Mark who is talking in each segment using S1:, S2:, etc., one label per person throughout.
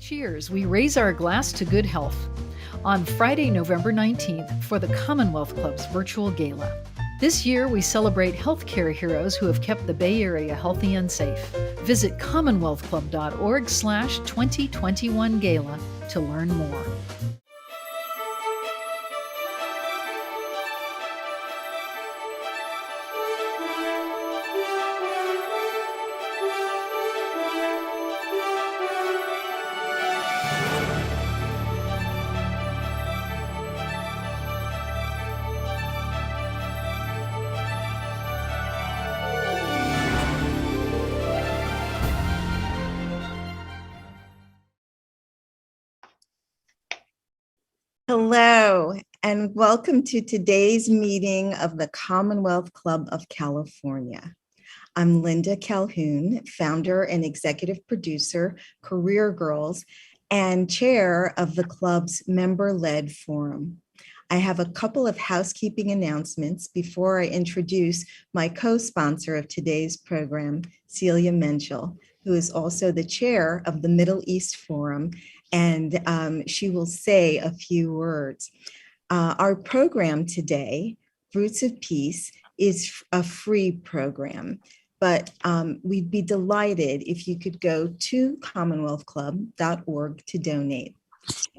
S1: Cheers, we raise our glass to good health on Friday, November 19th for the Commonwealth Club's virtual gala. This year, we celebrate healthcare heroes who have kept the Bay Area healthy and safe. Visit commonwealthclub.org/2021 gala to learn more.
S2: Hello, and welcome to today's meeting of the Commonwealth Club of California. I'm Linda Calhoun, founder and executive producer, Career Girls, and chair of the club's member-led forum. I have a couple of housekeeping announcements before I introduce my co-sponsor of today's program, Celia Menschel, who is also the chair of the Middle East Forum, and she will say a few words. Our program today, Roots of Peace, is a free program, but we'd be delighted if you could go to commonwealthclub.org to donate.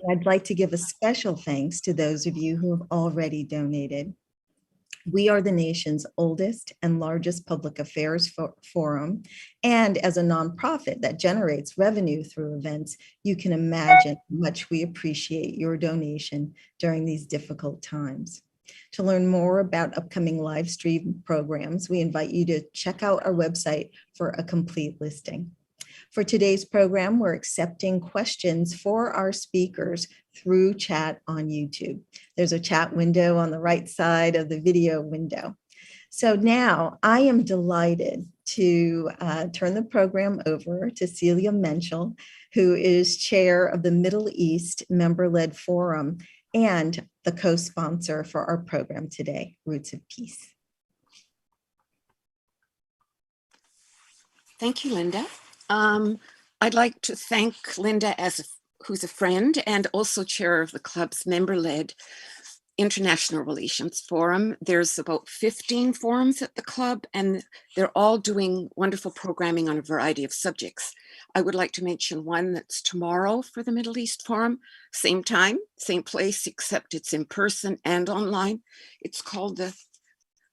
S2: I'd like to give a special thanks to those of you who have already donated. We are the nation's oldest and largest public affairs forum, and as a nonprofit that generates revenue through events, you can imagine how much we appreciate your donation during these difficult times. To learn more about upcoming live stream programs, we invite you to check out our website for a complete listing. For today's program, we're accepting questions for our speakers through chat on YouTube. There's a chat window on the right side of the video window. So now I am delighted to turn the program over to Celia Menschel, who is chair of the Middle East Member-Led Forum and the co-sponsor for our program today, Roots of Peace.
S3: Thank you, Linda. I'd like to thank Linda, who's a friend and also chair of the club's member-led International Relations Forum. There's about 15 forums at the club, and they're all doing wonderful programming on a variety of subjects. I would like to mention one that's tomorrow for the Middle East Forum, same time, same place, except it's in person and online. It's called the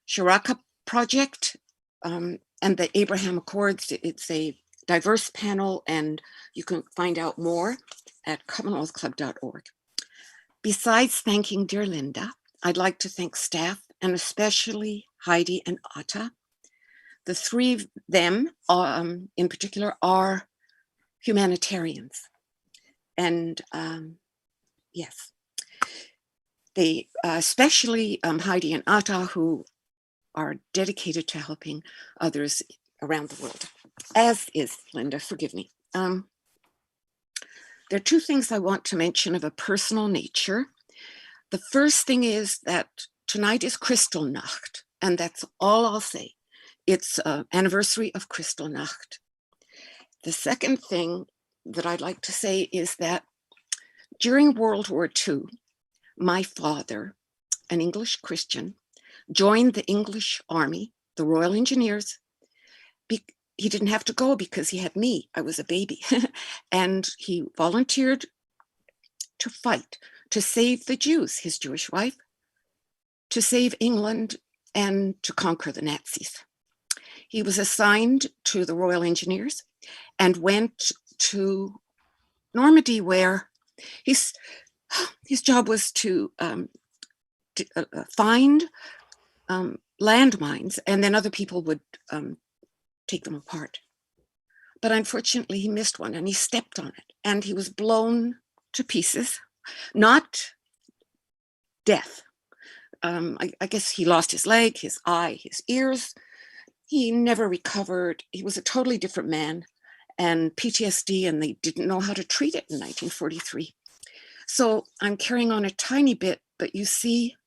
S3: Sharaka Project and the Abraham Accords. It's a diverse panel, and you can find out more at commonwealthclub.org. Besides thanking dear Linda, I'd like to thank staff, and especially Heidi and Atta. The three of them in particular are humanitarians. And yes, they especially Heidi and Atta, who are dedicated to helping others around the world, as is Linda, forgive me. There are two things I want to mention of a personal nature. The first thing is that tonight is Kristallnacht, and that's all I'll say. It's anniversary of Kristallnacht. The second thing that I'd like to say is that during World War II, my father, an English Christian, joined the English Army, the Royal Engineers. He didn't have to go because he had me. I was a baby. And he volunteered to fight, to save the Jews, his Jewish wife, to save England, and to conquer the Nazis. He was assigned to the Royal Engineers and went to Normandy, where his job was to find landmines, and then other people would take them apart. But unfortunately, he missed one and he stepped on it, and he was blown to pieces. Not death. I guess he lost his leg, his eye, his ears. He never recovered. He was a totally different man, and PTSD, and they didn't know how to treat it in 1943. So I'm carrying on a tiny bit, but you see,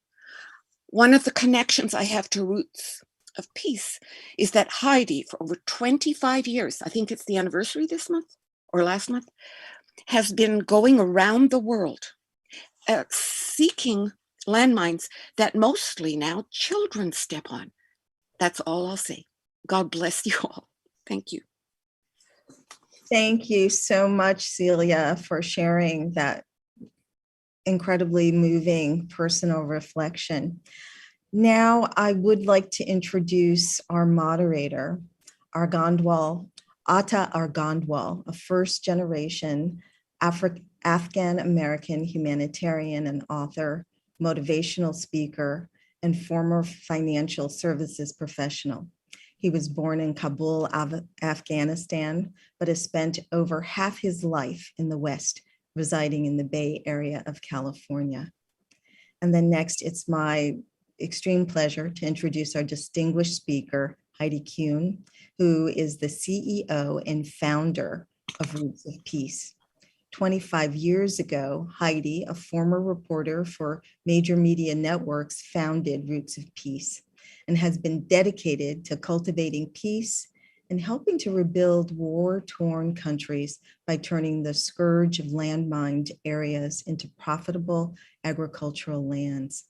S3: one of the connections I have to Roots of Peace is that Heidi, for over 25 years, I think it's the anniversary this month or last month, has been going around the world seeking landmines that mostly now children step on. That's all I'll say. God bless you all. Thank you.
S2: Thank you so much, Celia, for sharing that incredibly moving personal reflection. Now, I would like to introduce our moderator, Argandwal, Atta Argandwal, a first-generation Afghan-American humanitarian and author, motivational speaker, and former financial services professional. He was born in Kabul, Afghanistan, but has spent over half his life in the West, residing in the Bay Area of California. And then next, it's my extreme pleasure to introduce our distinguished speaker, Heidi Kuhn, who is the CEO and founder of Roots of Peace. 25 years ago, Heidi, a former reporter for major media networks, founded Roots of Peace and has been dedicated to cultivating peace and helping to rebuild war-torn countries by turning the scourge of landmined areas into profitable agricultural lands.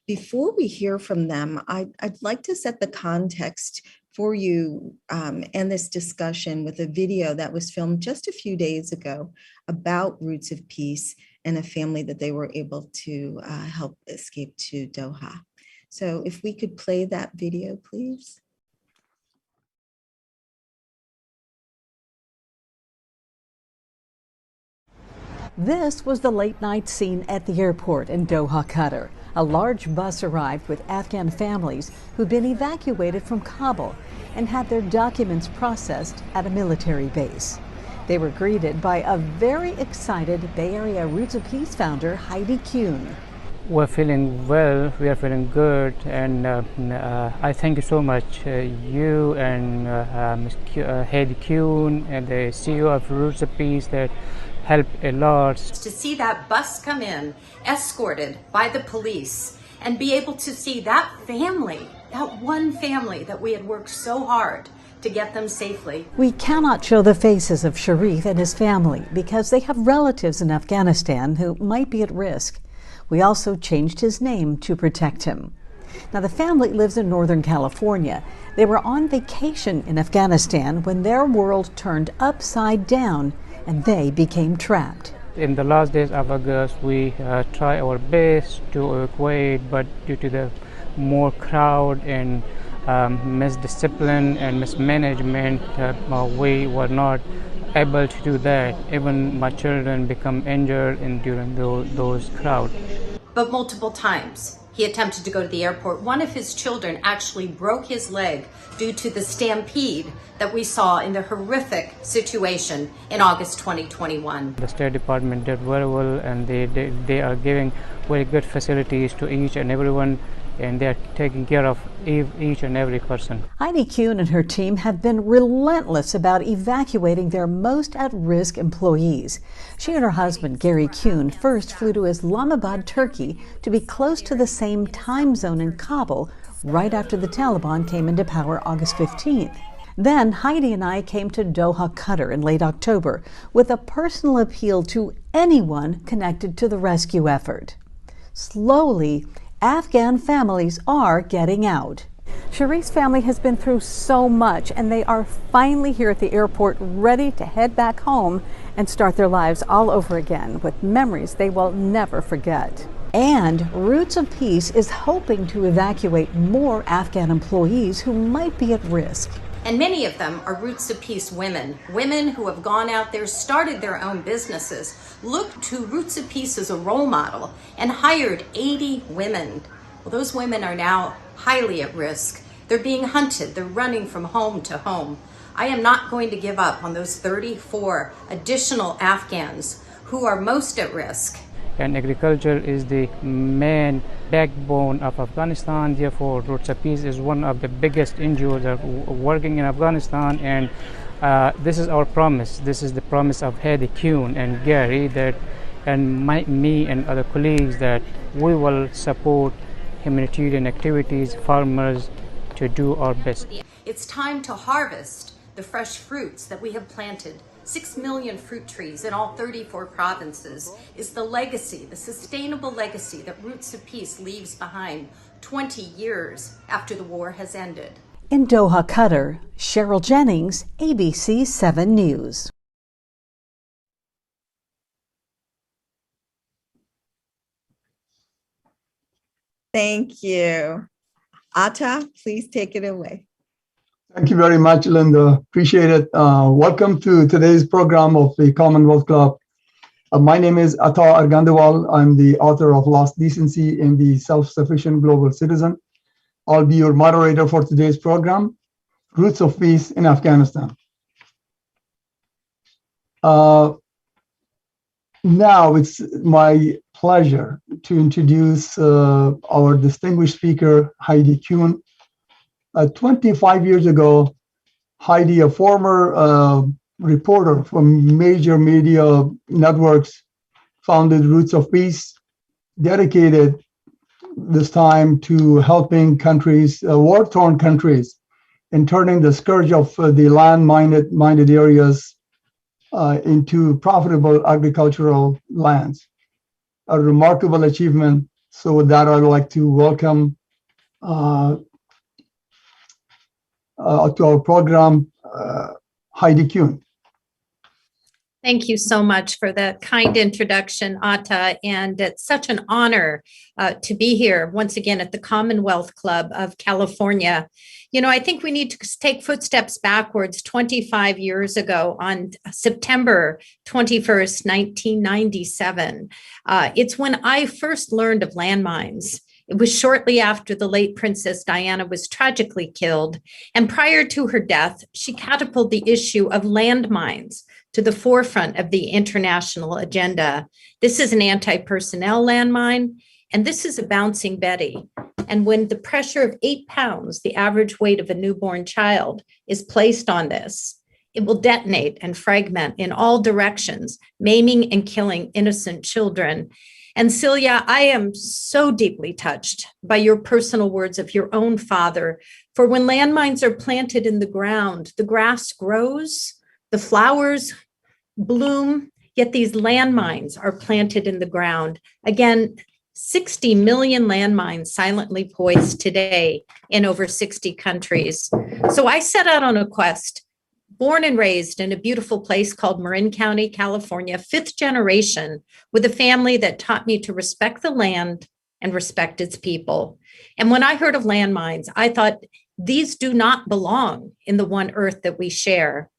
S2: Before we hear from them, I'd like to set the context for you and this discussion with a video that was filmed just a few days ago about Roots of Peace and a family that they were able to help escape to Doha. So if we could play that video, please.
S4: This was the late night scene at the airport in Doha, Qatar. A large bus arrived with Afghan families who'd been evacuated from Kabul and had their documents processed at a military base. They were greeted by a very excited Bay Area Roots of Peace founder, Heidi Kuhn.
S5: We're feeling well, we are feeling good, and I thank you so much, you and Ms. Heidi Kuhn and the CEO of Roots of Peace that helped a lot.
S6: To see that bus come in, escorted by the police, and be able to see that family, that one family that we had worked so hard to get them safely.
S4: We cannot show the faces of Sharif and his family because they have relatives in Afghanistan who might be at risk. We also changed his name to protect him. Now, the family lives in Northern California. They were on vacation in Afghanistan when their world turned upside down and they became trapped.
S5: In the last days of August, we try our best to evacuate, but due to the more crowd and misdiscipline and mismanagement, we were not able to do that. Even my children become injured during those crowds.
S6: But multiple times he attempted to go to the airport. One of his children actually broke his leg due to the stampede that we saw in the horrific situation in August 2021.
S5: The State Department did very well, and they are giving very good facilities to each and everyone, and they are taking care of each and every person.
S4: Heidi Kuhn and her team have been relentless about evacuating their most at-risk employees. She and her husband, Gary Kuhn, first flew to Islamabad, Turkey, to be close to the same time zone in Kabul right after the Taliban came into power August 15th. Then Heidi and I came to Doha, Qatar in late October with a personal appeal to anyone connected to the rescue effort. Slowly, Afghan families are getting out. Sharif's family has been through so much, and they are finally here at the airport ready to head back home and start their lives all over again with memories they will never forget. And Roots of Peace is hoping to evacuate more Afghan employees who might be at risk.
S6: And many of them are Roots of Peace women, women who have gone out there, started their own businesses, looked to Roots of Peace as a role model, and hired 80 women. Well, those women are now highly at risk. They're being hunted. They're running from home to home. I am not going to give up on those 34 additional Afghans who are most at risk.
S5: And agriculture is the main backbone of Afghanistan. Therefore, Roots of Peace is one of the biggest NGOs working in Afghanistan, and this is our promise. This is the promise of Heidi Kuhn and Gary and me and other colleagues that we will support humanitarian activities, farmers, to do our best.
S6: It's time to harvest the fresh fruits that we have planted 6 million fruit trees in all 34 provinces is the legacy, the sustainable legacy that Roots of Peace leaves behind 20 years after the war has ended.
S4: In Doha, Qatar, Cheryl Jennings, ABC 7 News.
S2: Thank you. Atta, please take it away.
S7: Thank you very much, Linda. Appreciate it. Welcome to today's program of the Commonwealth Club. My name is Atta Argandawal. I'm the author of Lost Decency in the Self-Sufficient Global Citizen. I'll be your moderator for today's program, Roots of Peace in Afghanistan. Now it's my pleasure to introduce our distinguished speaker, Heidi Kuhn. 25 years ago, Heidi, a former reporter from major media networks, founded Roots of Peace, dedicated this time to helping countries, war-torn countries, in turning the scourge of the land-minded areas into profitable agricultural lands. A remarkable achievement. So with that, I'd like to welcome to our program, Heidi Kuhn.
S8: Thank you so much for that kind introduction, Atta, and it's such an honor to be here once again at the Commonwealth Club of California. You know, I think we need to take footsteps backwards 25 years ago on September 21st, 1997. It's when I first learned of landmines. It was shortly after the late Princess Diana was tragically killed. And prior to her death, she catapulted the issue of landmines to the forefront of the international agenda. This is an anti-personnel landmine, and this is a bouncing Betty. And when the pressure of 8 pounds, the average weight of a newborn child, is placed on this, it will detonate and fragment in all directions, maiming and killing innocent children. And Celia, I am so deeply touched by your personal words of your own father. For when landmines are planted in the ground, the grass grows, the flowers bloom, yet these landmines are planted in the ground. Again, 60 million landmines silently poised today in over 60 countries. So I set out on a quest. Born and raised in a beautiful place called Marin County, California, 5th generation, with a family that taught me to respect the land and respect its people. And when I heard of landmines, I thought these do not belong in the one earth that we share.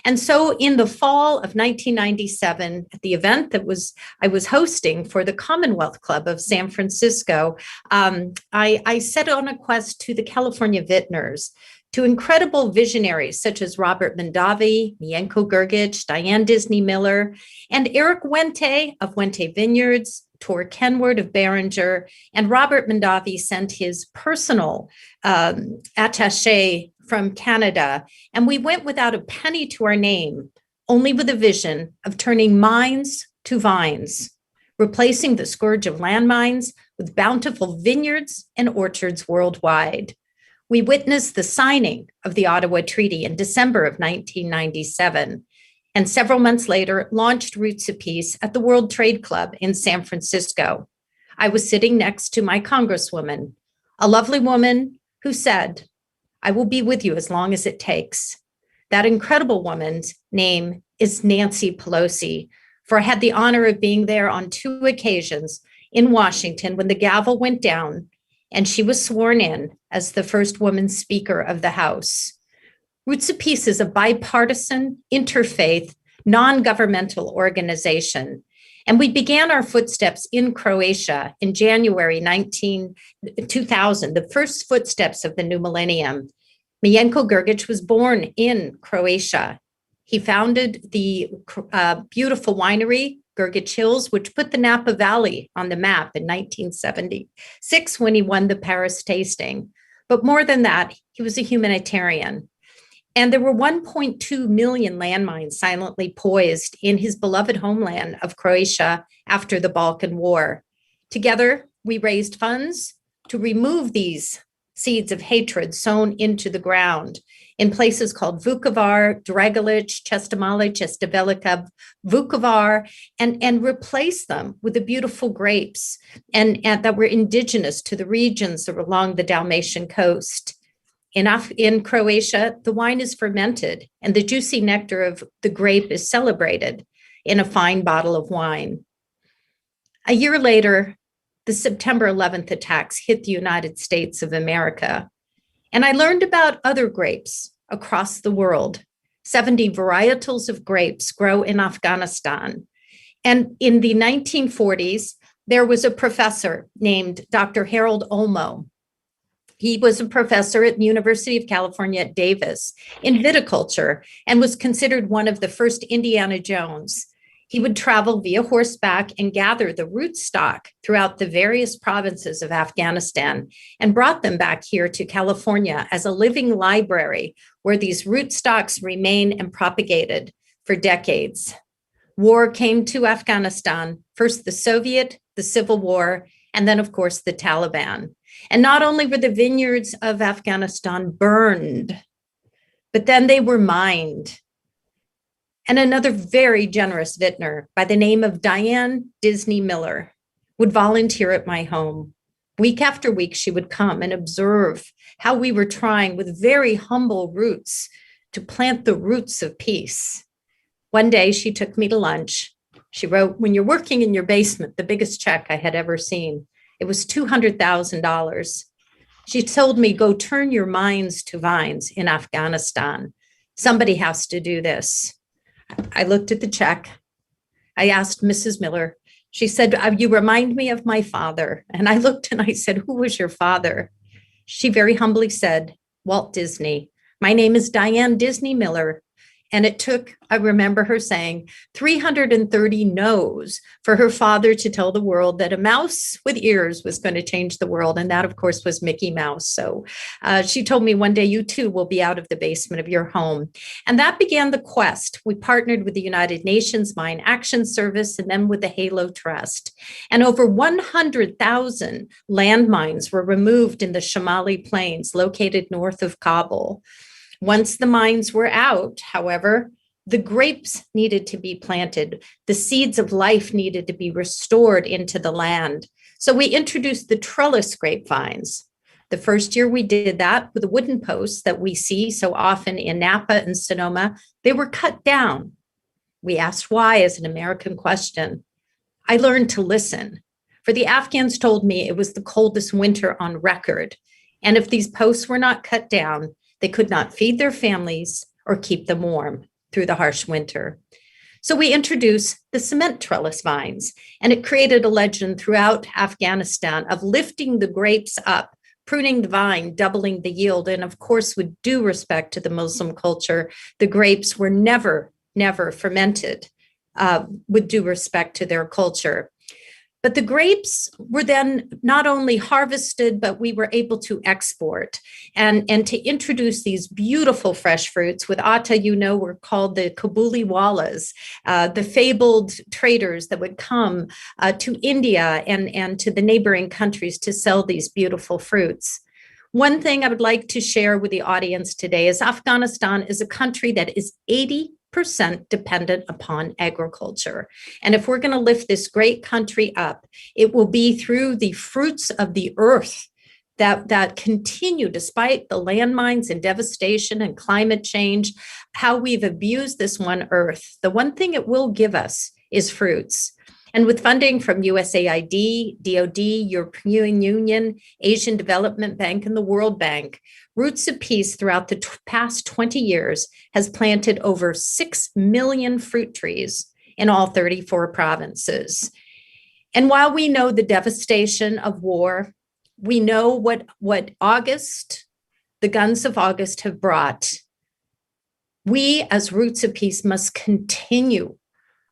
S8: And so in the fall of 1997, at the event that I was hosting for the Commonwealth Club of San Francisco, I set on a quest to the California Vintners, to incredible visionaries such as Robert Mondavi, Mienko Grgic, Diane Disney Miller, and Eric Wente of Wente Vineyards, Tor Kenward of Behringer, and Robert Mondavi sent his personal attaché from Canada. And we went without a penny to our name, only with a vision of turning mines to vines, replacing the scourge of landmines with bountiful vineyards and orchards worldwide. We witnessed the signing of the Ottawa Treaty in December of 1997, and several months later launched Roots of Peace at the World Trade Club in San Francisco. I was sitting next to my congresswoman, a lovely woman who said, "I will be with you as long as it takes." That incredible woman's name is Nancy Pelosi, for I had the honor of being there on 2 occasions in Washington when the gavel went down and she was sworn in as the first woman Speaker of the House. Roots of Peace is a bipartisan, interfaith, non-governmental organization. And we began our footsteps in Croatia in January 2000, the first footsteps of the new millennium. Mienko Grgic was born in Croatia. He founded the beautiful winery, Grgic Hills, which put the Napa Valley on the map in 1976 when he won the Paris tasting. But more than that, he was a humanitarian. And there were 1.2 million landmines silently poised in his beloved homeland of Croatia after the Balkan War. Together, we raised funds to remove these seeds of hatred sown into the ground. in places called Vukovar, Dragalic, Chestomalic, Chestevelika, Vukovar, and replace them with the beautiful grapes and that were indigenous to the regions that were along the Dalmatian coast. In Croatia, the wine is fermented and the juicy nectar of the grape is celebrated in a fine bottle of wine. A year later, the September 11th attacks hit the United States of America. And I learned about other grapes across the world. 70 varietals of grapes grow in Afghanistan. And in the 1940s, there was a professor named Dr. Harold Olmo. He was a professor at the University of California at Davis in viticulture and was considered one of the first Indiana Jones. He would travel via horseback and gather the rootstock throughout the various provinces of Afghanistan and brought them back here to California as a living library where these rootstocks remain and propagated for decades. War came to Afghanistan, first the Soviet, the Civil War, and then, of course, the Taliban. And not only were the vineyards of Afghanistan burned, but then they were mined. And another very generous vintner by the name of Diane Disney Miller would volunteer at my home. Week after week, she would come and observe how we were trying with very humble roots to plant the roots of peace. One day she took me to lunch. She wrote, "When you're working in your basement," the biggest check I had ever seen. It was $200,000. She told me, "Go turn your minds to vines in Afghanistan. Somebody has to do this." I looked at the check. I asked Mrs. Miller. She said, "You remind me of my father." And I looked and I said, "Who was your father?" She very humbly said, "Walt Disney. My name is Diane Disney Miller." And it took, I remember her saying, 330 no's for her father to tell the world that a mouse with ears was going to change the world. And that, of course, was Mickey Mouse. So she told me one day, "You too will be out of the basement of your home." And that began the quest. We partnered with the United Nations Mine Action Service and then with the Halo Trust. And over 100,000 landmines were removed in the Shamali Plains located north of Kabul. Once the mines were out, however, the grapes needed to be planted. The seeds of life needed to be restored into the land. So we introduced the trellis grapevines. The first year we did that with the wooden posts that we see so often in Napa and Sonoma, they were cut down. We asked why as an American question. I learned to listen, for the Afghans told me it was the coldest winter on record. And if these posts were not cut down, they could not feed their families or keep them warm through the harsh winter. So we introduced the cement trellis vines, and it created a legend throughout Afghanistan of lifting the grapes up, pruning the vine, doubling the yield. And of course, with due respect to the Muslim culture, the grapes were never fermented with due respect to their culture. But the grapes were then not only harvested, but we were able to export and to introduce these beautiful fresh fruits. With Atta, were called the Kabuli Wallas, the fabled traders that would come to India and to the neighboring countries to sell these beautiful fruits. One thing I would like to share with the audience today is Afghanistan is a country that is 80% dependent upon agriculture. And if we're going to lift this great country up, it will be through the fruits of the earth that continue despite the landmines and devastation and climate change, how we've abused this one earth. The one thing it will give us is fruits. And with funding from USAID, DOD, European Union, Asian Development Bank, and the World Bank, Roots of Peace throughout the past 20 years has planted over 6 million fruit trees in all 34 provinces. And while we know the devastation of war, we know what August, the guns of August have brought. We as Roots of Peace must continue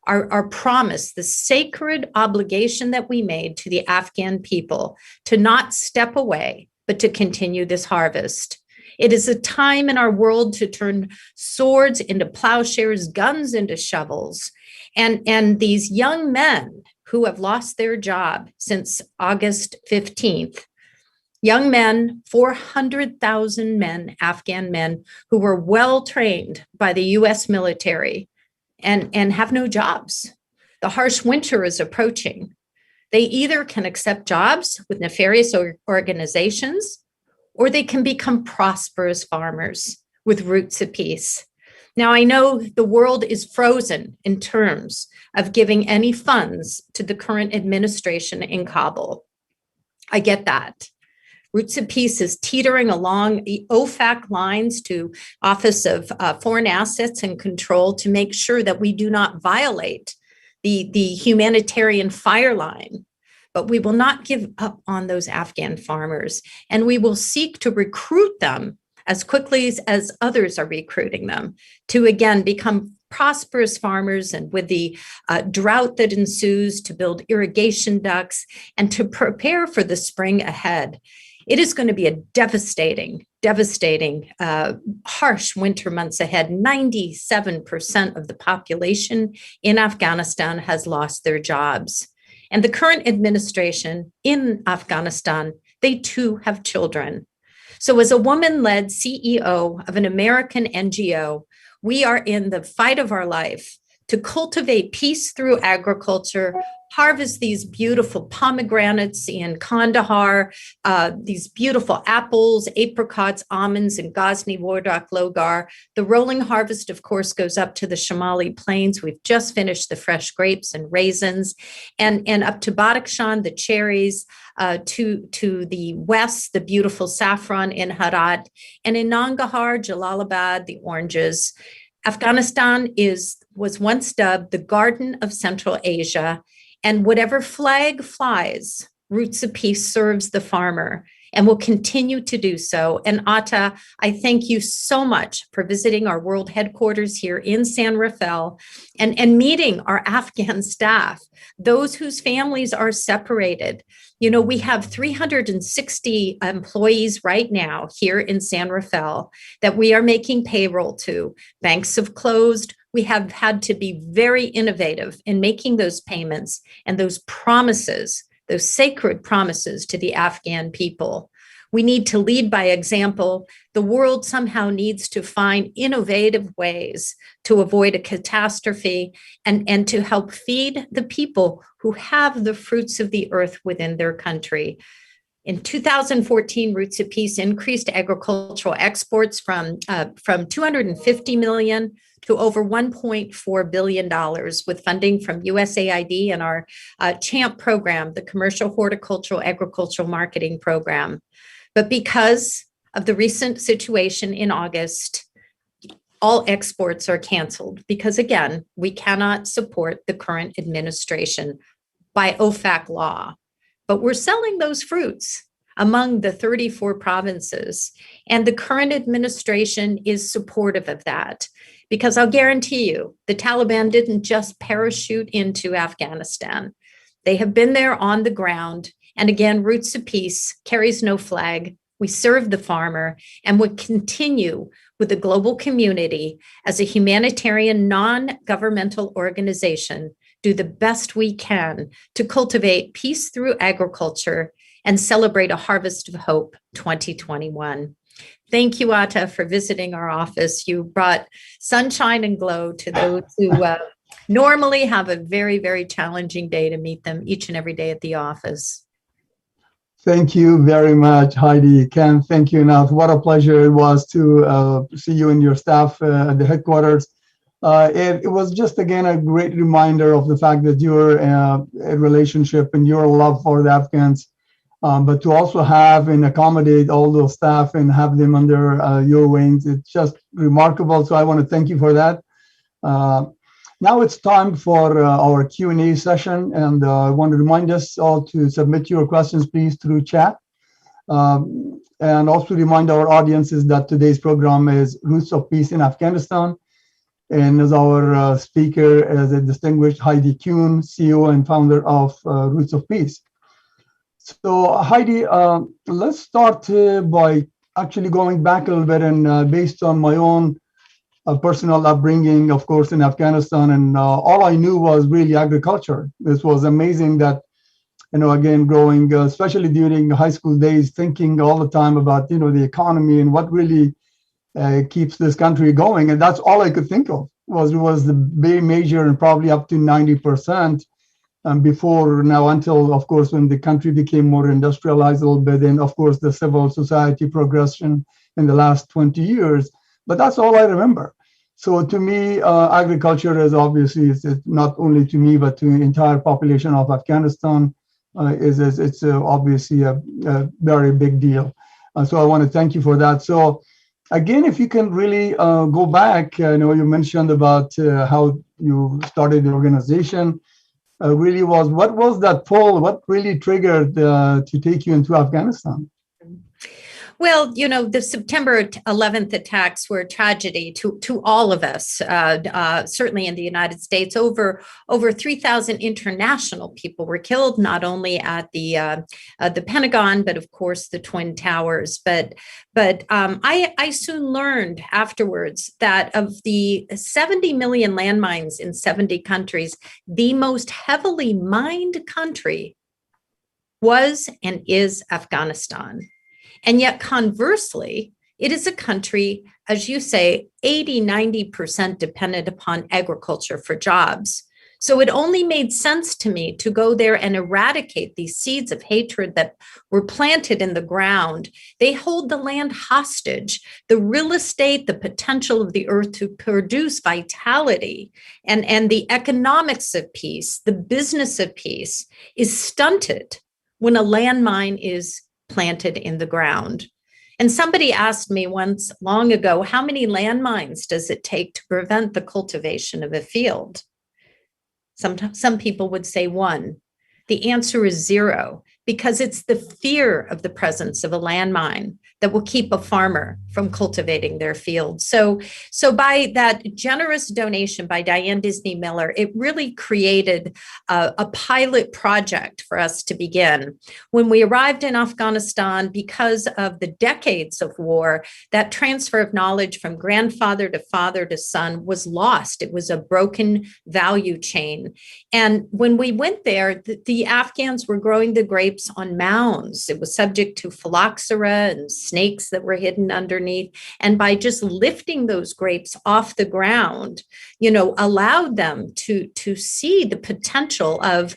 S8: our promise, the sacred obligation that we made to the Afghan people to not step away, but to continue this harvest. It is a time in our world to turn swords into plowshares, guns into shovels. And these young men who have lost their job since August 15th, Young men, 400,000 men, Afghan men, who were well trained by the US military and have no jobs. The harsh winter is approaching. They either can accept jobs with nefarious organizations, or they can become prosperous farmers with Roots of Peace. Now, I know the world is frozen in terms of giving any funds to the current administration in Kabul. I get that. Roots of Peace is teetering along the OFAC lines to Office of Foreign Assets and Control to make sure that we do not violate the humanitarian fire line. But we will not give up on those Afghan farmers, and we will seek to recruit them as quickly as others are recruiting them to, again, become prosperous farmers, and with the drought that ensues, to build irrigation ducts and to prepare for the spring ahead. It is going to be a devastating, harsh winter months ahead. 97% of the population in Afghanistan has lost their jobs. And the current administration in Afghanistan, they too have children. So as a woman-led CEO of an American NGO, we are in the fight of our life to cultivate peace through agriculture, harvest these beautiful pomegranates in Kandahar, these beautiful apples, apricots, almonds in Ghazni, Wardak, Logar. The rolling harvest, of course, goes up to the Shamali Plains. We've just finished the fresh grapes and raisins, and up to Badakhshan, the cherries, to the west, the beautiful saffron in Herat, and in Nangarhar, Jalalabad, the oranges. Afghanistan was once dubbed the Garden of Central Asia, and whatever flag flies, Roots of Peace serves the farmer and will continue to do so. And Atta, I thank you so much for visiting our world headquarters here in San Rafael and meeting our Afghan staff, those whose families are separated. You know, we have 360 employees right now here in San Rafael that we are making payroll to. Banks have closed. We have had to be very innovative in making those payments and those promises, those sacred promises to the Afghan people. We need to lead by example. The world somehow needs to find innovative ways to avoid a catastrophe and to help feed the people who have the fruits of the earth within their country. In 2014, Roots of Peace increased agricultural exports from 250 million to over $1.4 billion with funding from USAID and our CHAMP program, the Commercial Horticultural Agricultural Marketing Program. But because of the recent situation in August, all exports are canceled because, again, we cannot support the current administration by OFAC law. But we're selling those fruits among the 34 provinces. And the current administration is supportive of that. Because I'll guarantee you, the Taliban didn't just parachute into Afghanistan. They have been there on the ground. And again, Roots of Peace carries no flag. We serve the farmer and would continue with the global community as a humanitarian, non-governmental organization, do the best we can to cultivate peace through agriculture and celebrate a harvest of hope 2021. Thank you, Atta, for visiting our office. You brought sunshine and glow to those who normally have a very, very challenging day to meet them each and every day at the office.
S7: Thank you very much, Heidi. Can't thank you enough. What a pleasure it was to see you and your staff at the headquarters. It was just, again, a great reminder of the fact that your relationship and your love for the Afghans, but to also have and accommodate all those staff and have them under your wings, it's just remarkable. So I want to thank you for that. Now it's time for our Q&A session, and I want to remind us all to submit your questions, please, through chat. And also remind our audiences that today's program is Roots of Peace in Afghanistan. And as our speaker is a distinguished Heidi Kuhn, CEO and founder of Roots of Peace. So Heidi, let's start by actually going back a little bit, and based on my own personal upbringing, of course, in Afghanistan, and all I knew was really agriculture. This was amazing that again, growing, especially during high school days, thinking all the time about, the economy and what really keeps this country going. And that's all I could think of was the Bay Major, and probably up to 90%. Before now, until, of course, when the country became more industrialized a little bit, and of course the civil society progression in the last 20 years. But that's all I remember. So to me, agriculture is obviously, it's not only to me, but to the entire population of Afghanistan, it's obviously a very big deal. So I want to thank you for that. So again, if you can really go back, you mentioned about how you started the organization. Really what was that pull? What really triggered to take you into Afghanistan?
S8: Well, the September 11th attacks were a tragedy to all of us, certainly in the United States. Over 3,000 international people were killed, not only at the Pentagon, but of course the Twin Towers. But I soon learned afterwards that of the 70 million landmines in 70 countries, the most heavily mined country was and is Afghanistan. And yet, conversely, it is a country, as you say, 80-90% dependent upon agriculture for jobs. So it only made sense to me to go there and eradicate these seeds of hatred that were planted in the ground. They hold the land hostage, the real estate, the potential of the earth to produce vitality, and the economics of peace, the business of peace is stunted when a landmine is planted in the ground. And somebody asked me once long ago, how many landmines does it take to prevent the cultivation of a field? Some people would say one. The answer is zero, because it's the fear of the presence of a landmine that will keep a farmer from cultivating their field. So by that generous donation by Diane Disney Miller, it really created a pilot project for us to begin. When we arrived in Afghanistan, because of the decades of war, that transfer of knowledge from grandfather to father to son was lost. It was a broken value chain. And when we went there, the Afghans were growing the grapes on mounds. It was subject to phylloxera and snakes that were hidden underneath. And by just lifting those grapes off the ground, allowed them to see the potential of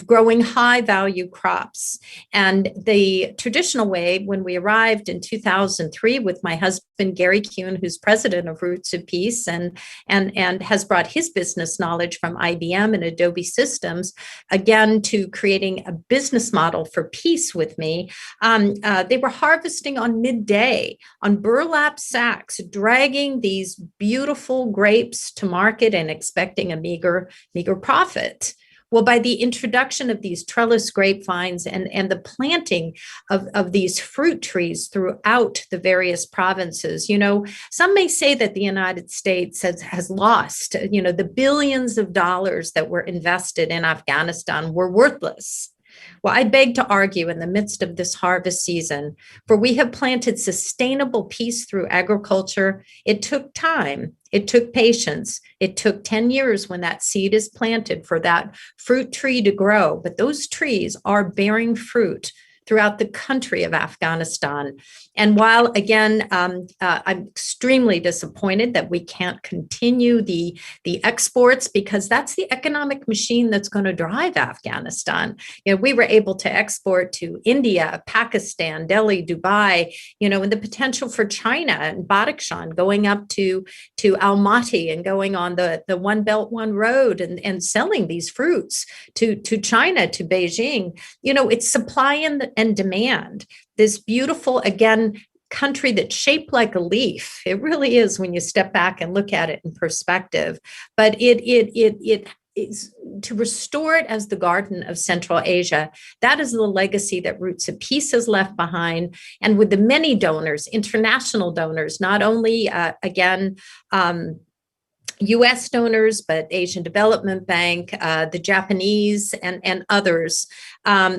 S8: growing high value crops. And the traditional way, when we arrived in 2003 with my husband, Gary Kuhn, who's president of Roots of Peace and has brought his business knowledge from IBM and Adobe Systems, again, to creating a business model for peace with me. They were harvesting on midday on burlap sacks, dragging these beautiful grapes to market and expecting a meager profit. Well, by the introduction of these trellis grapevines and the planting of these fruit trees throughout the various provinces, some may say that the United States has lost, the billions of dollars that were invested in Afghanistan were worthless. Well, I beg to argue in the midst of this harvest season, for we have planted sustainable peace through agriculture. It took time. It took patience. It took 10 years when that seed is planted for that fruit tree to grow. But those trees are bearing fruit throughout the country of Afghanistan. And while, again, I'm extremely disappointed that we can't continue the exports, because that's the economic machine that's going to drive Afghanistan. We were able to export to India, Pakistan, Delhi, Dubai, and the potential for China and Badakhshan going up to Almaty and going on the One Belt, One Road and selling these fruits to China, to Beijing. It's supply and demand. This beautiful, again, country that's shaped like a leaf. It really is when you step back and look at it in perspective. But it is to restore it as the Garden of Central Asia. That is the legacy that Roots of Peace has left behind. And with the many donors, international donors, not only, U.S. donors, but Asian Development Bank, the Japanese, and others.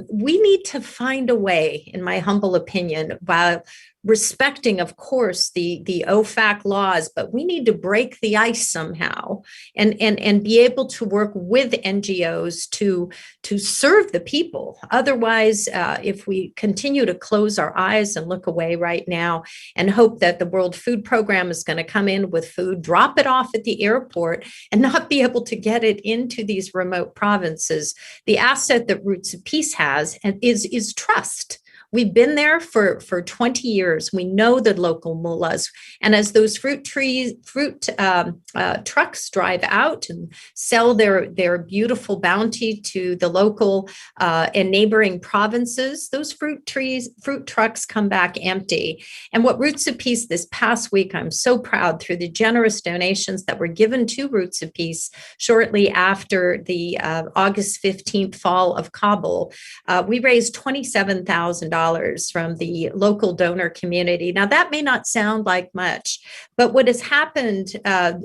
S8: We need to find a way, in my humble opinion, while respecting, of course, the OFAC laws, but we need to break the ice somehow and be able to work with NGOs to serve the people. Otherwise, if we continue to close our eyes and look away right now and hope that the World Food Program is going to come in with food, drop it off at the airport, and not be able to get it into these remote provinces, the asset that Roots of Peace has is trust. We've been there for 20 years. We know the local mullahs. And as those fruit trucks drive out and sell their beautiful bounty to the local and neighboring provinces, those fruit trucks come back empty. And what Roots of Peace this past week, I'm so proud, through the generous donations that were given to Roots of Peace shortly after the August 15th fall of Kabul, we raised $27,000 from the local donor community. Now, that may not sound like much, but what has happened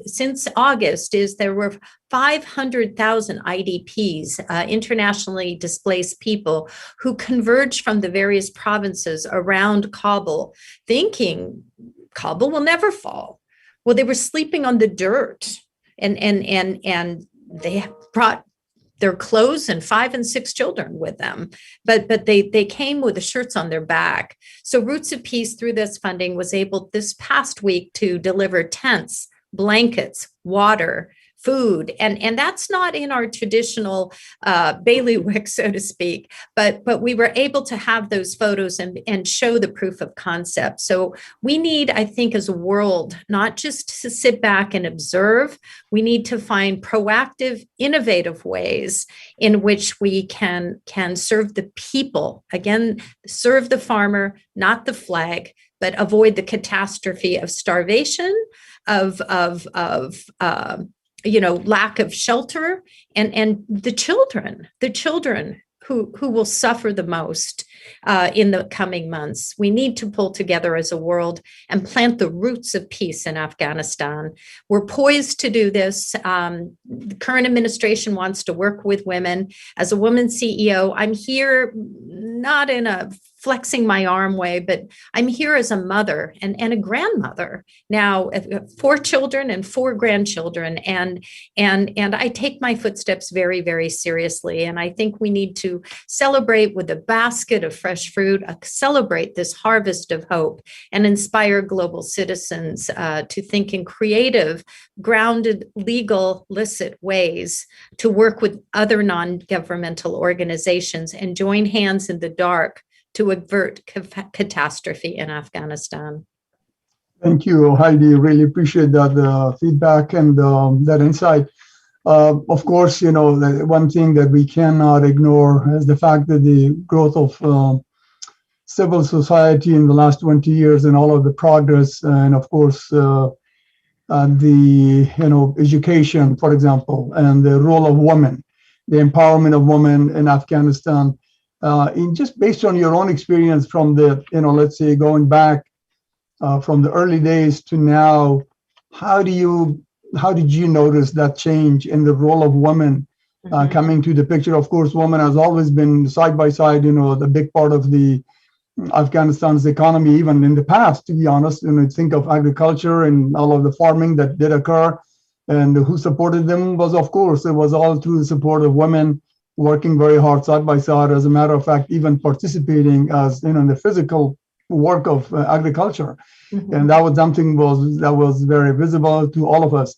S8: since August is there were 500,000 IDPs, internationally displaced people, who converged from the various provinces around Kabul, thinking Kabul will never fall. Well, they were sleeping on the dirt, and they brought their clothes and 5 and 6 children with them, but they came with the shirts on their back. So Roots of Peace, through this funding, was able this past week to deliver tents, blankets, water, food, and that's not in our traditional bailiwick, so to speak, but we were able to have those photos and show the proof of concept. So we need, I think, as a world, not just to sit back and observe. We need to find proactive, innovative ways in which we can serve the people. Again, serve the farmer, not the flag, but avoid the catastrophe of starvation, of lack of shelter, and the children who will suffer the most in the coming months. We need to pull together as a world and plant the roots of peace in Afghanistan. We're poised to do this. The current administration wants to work with women. As a woman CEO, I'm here not in a flexing my arm way, but I'm here as a mother and a grandmother now, 4 children and 4 grandchildren, and I take my footsteps very, very seriously. And I think we need to celebrate with a basket of fresh fruit, celebrate this harvest of hope, and inspire global citizens to think in creative, grounded, legal, licit ways to work with other non-governmental organizations and join hands in the dark to avert catastrophe in Afghanistan.
S7: Thank you, Heidi. Really appreciate that feedback and that insight. Of course, the one thing that we cannot ignore is the fact that the growth of civil society in the last 20 years and all of the progress, and of course, the education, for example, and the role of women, the empowerment of women in Afghanistan. Just based on your own experience from the, let's say going back from the early days to now, how did you notice that change in the role of women coming to the picture? Of course, women has always been side by side, the big part of the Afghanistan's economy, even in the past, to be honest. Think of agriculture and all of the farming that did occur, and who supported them was, of course, it was all through the support of women, working very hard side by side. As a matter of fact, even participating as in the physical work of agriculture, and that was something that was very visible to all of us.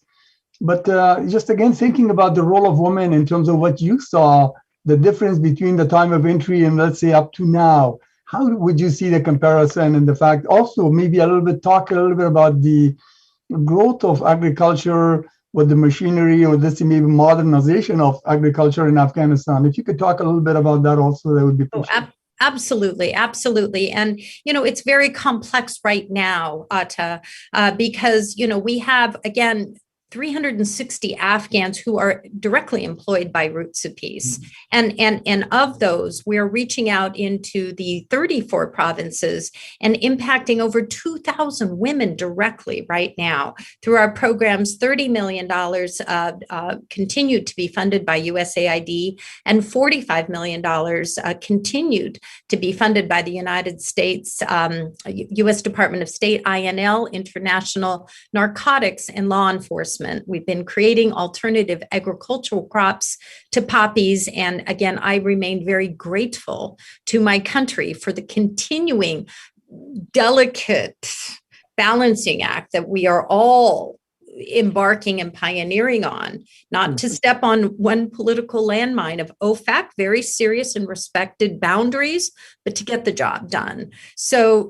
S7: But just again, thinking about the role of women in terms of what you saw, the difference between the time of entry and let's say up to now, how would you see the comparison? And the fact also maybe talk a little bit about the growth of agriculture with the machinery, or this maybe modernization of agriculture in Afghanistan. If you could talk a little bit about that also, that would be appreciated.
S8: Absolutely. And, it's very complex right now, Atta, because, we have, again, 360 Afghans who are directly employed by Roots of Peace. And of those, we're reaching out into the 34 provinces and impacting over 2,000 women directly right now through our programs. $30 million continued to be funded by USAID, and $45 million continued to be funded by the United States, U.S. Department of State, INL, International Narcotics and Law Enforcement. We've been creating alternative agricultural crops to poppies. And again, I remain very grateful to my country for the continuing delicate balancing act that we are all embarking and pioneering on, not to step on one political landmine of OFAC, very serious and respected boundaries, but to get the job done. So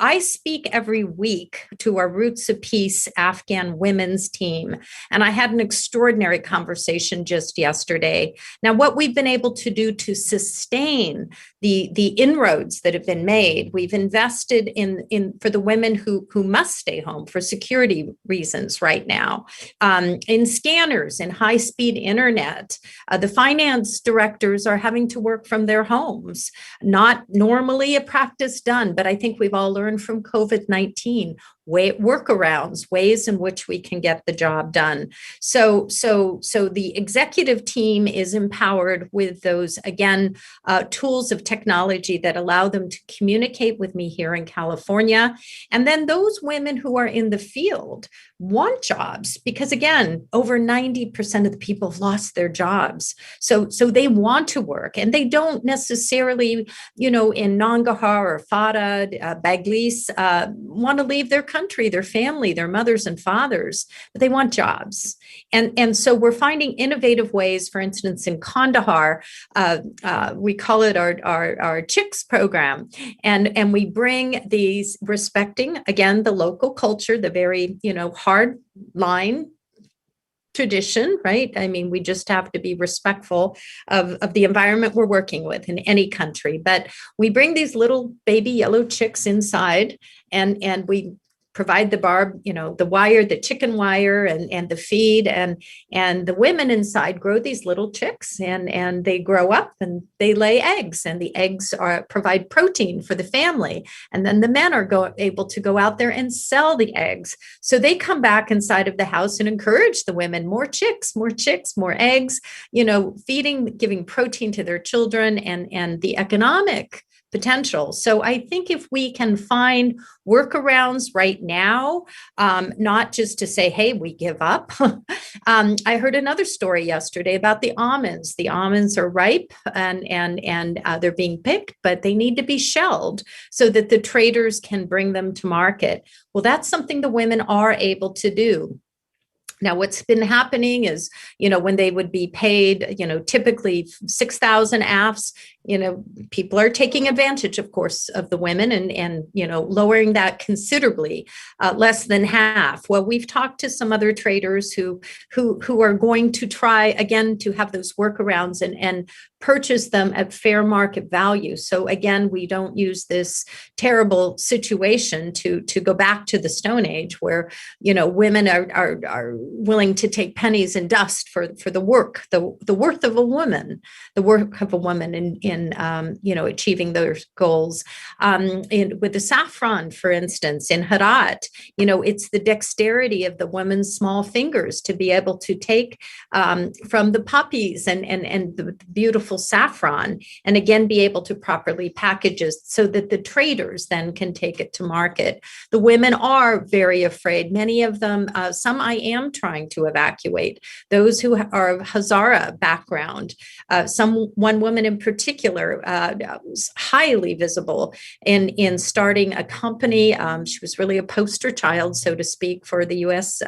S8: I speak every week to our Roots of Peace Afghan women's team, and I had an extraordinary conversation just yesterday. Now, what we've been able to do to sustain the inroads that have been made, we've invested in for the women who must stay home for security reasons right now, in scanners and high-speed internet. The finance directors are having to work from their homes. Not normally a practice done, but I think we've all learned from COVID-19 workarounds, ways in which we can get the job done. So the executive team is empowered with those, again, tools of technology that allow them to communicate with me here in California. And then those women who are in the field want jobs, because again, over 90% of the people have lost their jobs. So they want to work, and they don't necessarily, in Nangarhar or Farah, Baglis, want to leave their country, their family, their mothers and fathers, but they want jobs. And so we're finding innovative ways. For instance, in Kandahar, we call it our Chicks program. And we bring these, respecting, again, the local culture, the very, hard line tradition, right? I mean, we just have to be respectful of the environment we're working with in any country. But we bring these little baby yellow chicks inside, and we provide the barb, the wire, the chicken wire, and the feed, and the women inside grow these little chicks, and they grow up and they lay eggs, and the eggs provide protein for the family. And then the men are able to go out there and sell the eggs. So they come back inside of the house and encourage the women, more chicks, more eggs, feeding, giving protein to their children, and the economic potential. So I think if we can find workarounds right now, not just to say, hey, we give up. I heard another story yesterday about the almonds. The almonds are ripe and they're being picked, but they need to be shelled so that the traders can bring them to market. Well, that's something the women are able to do. Now, what's been happening is, when they would be paid, typically 6,000 AFs, people are taking advantage, of course, of the women and lowering that considerably, less than half. Well, we've talked to some other traders who are going to try, again, to have those workarounds and purchase them at fair market value. So again, we don't use this terrible situation to go back to the Stone Age where, women are willing to take pennies and dust for the work, the worth of a woman, the work of a woman in achieving those goals. With the saffron, for instance, in Herat, it's the dexterity of the woman's small fingers to be able to take from the poppies and the beautiful saffron, and again, be able to properly package it so that the traders then can take it to market. The women are very afraid. Many of them, some I am trying to evacuate, those who are of Hazara background. One woman in particular was highly visible in starting a company. She was really a poster child, so to speak, for the U.S.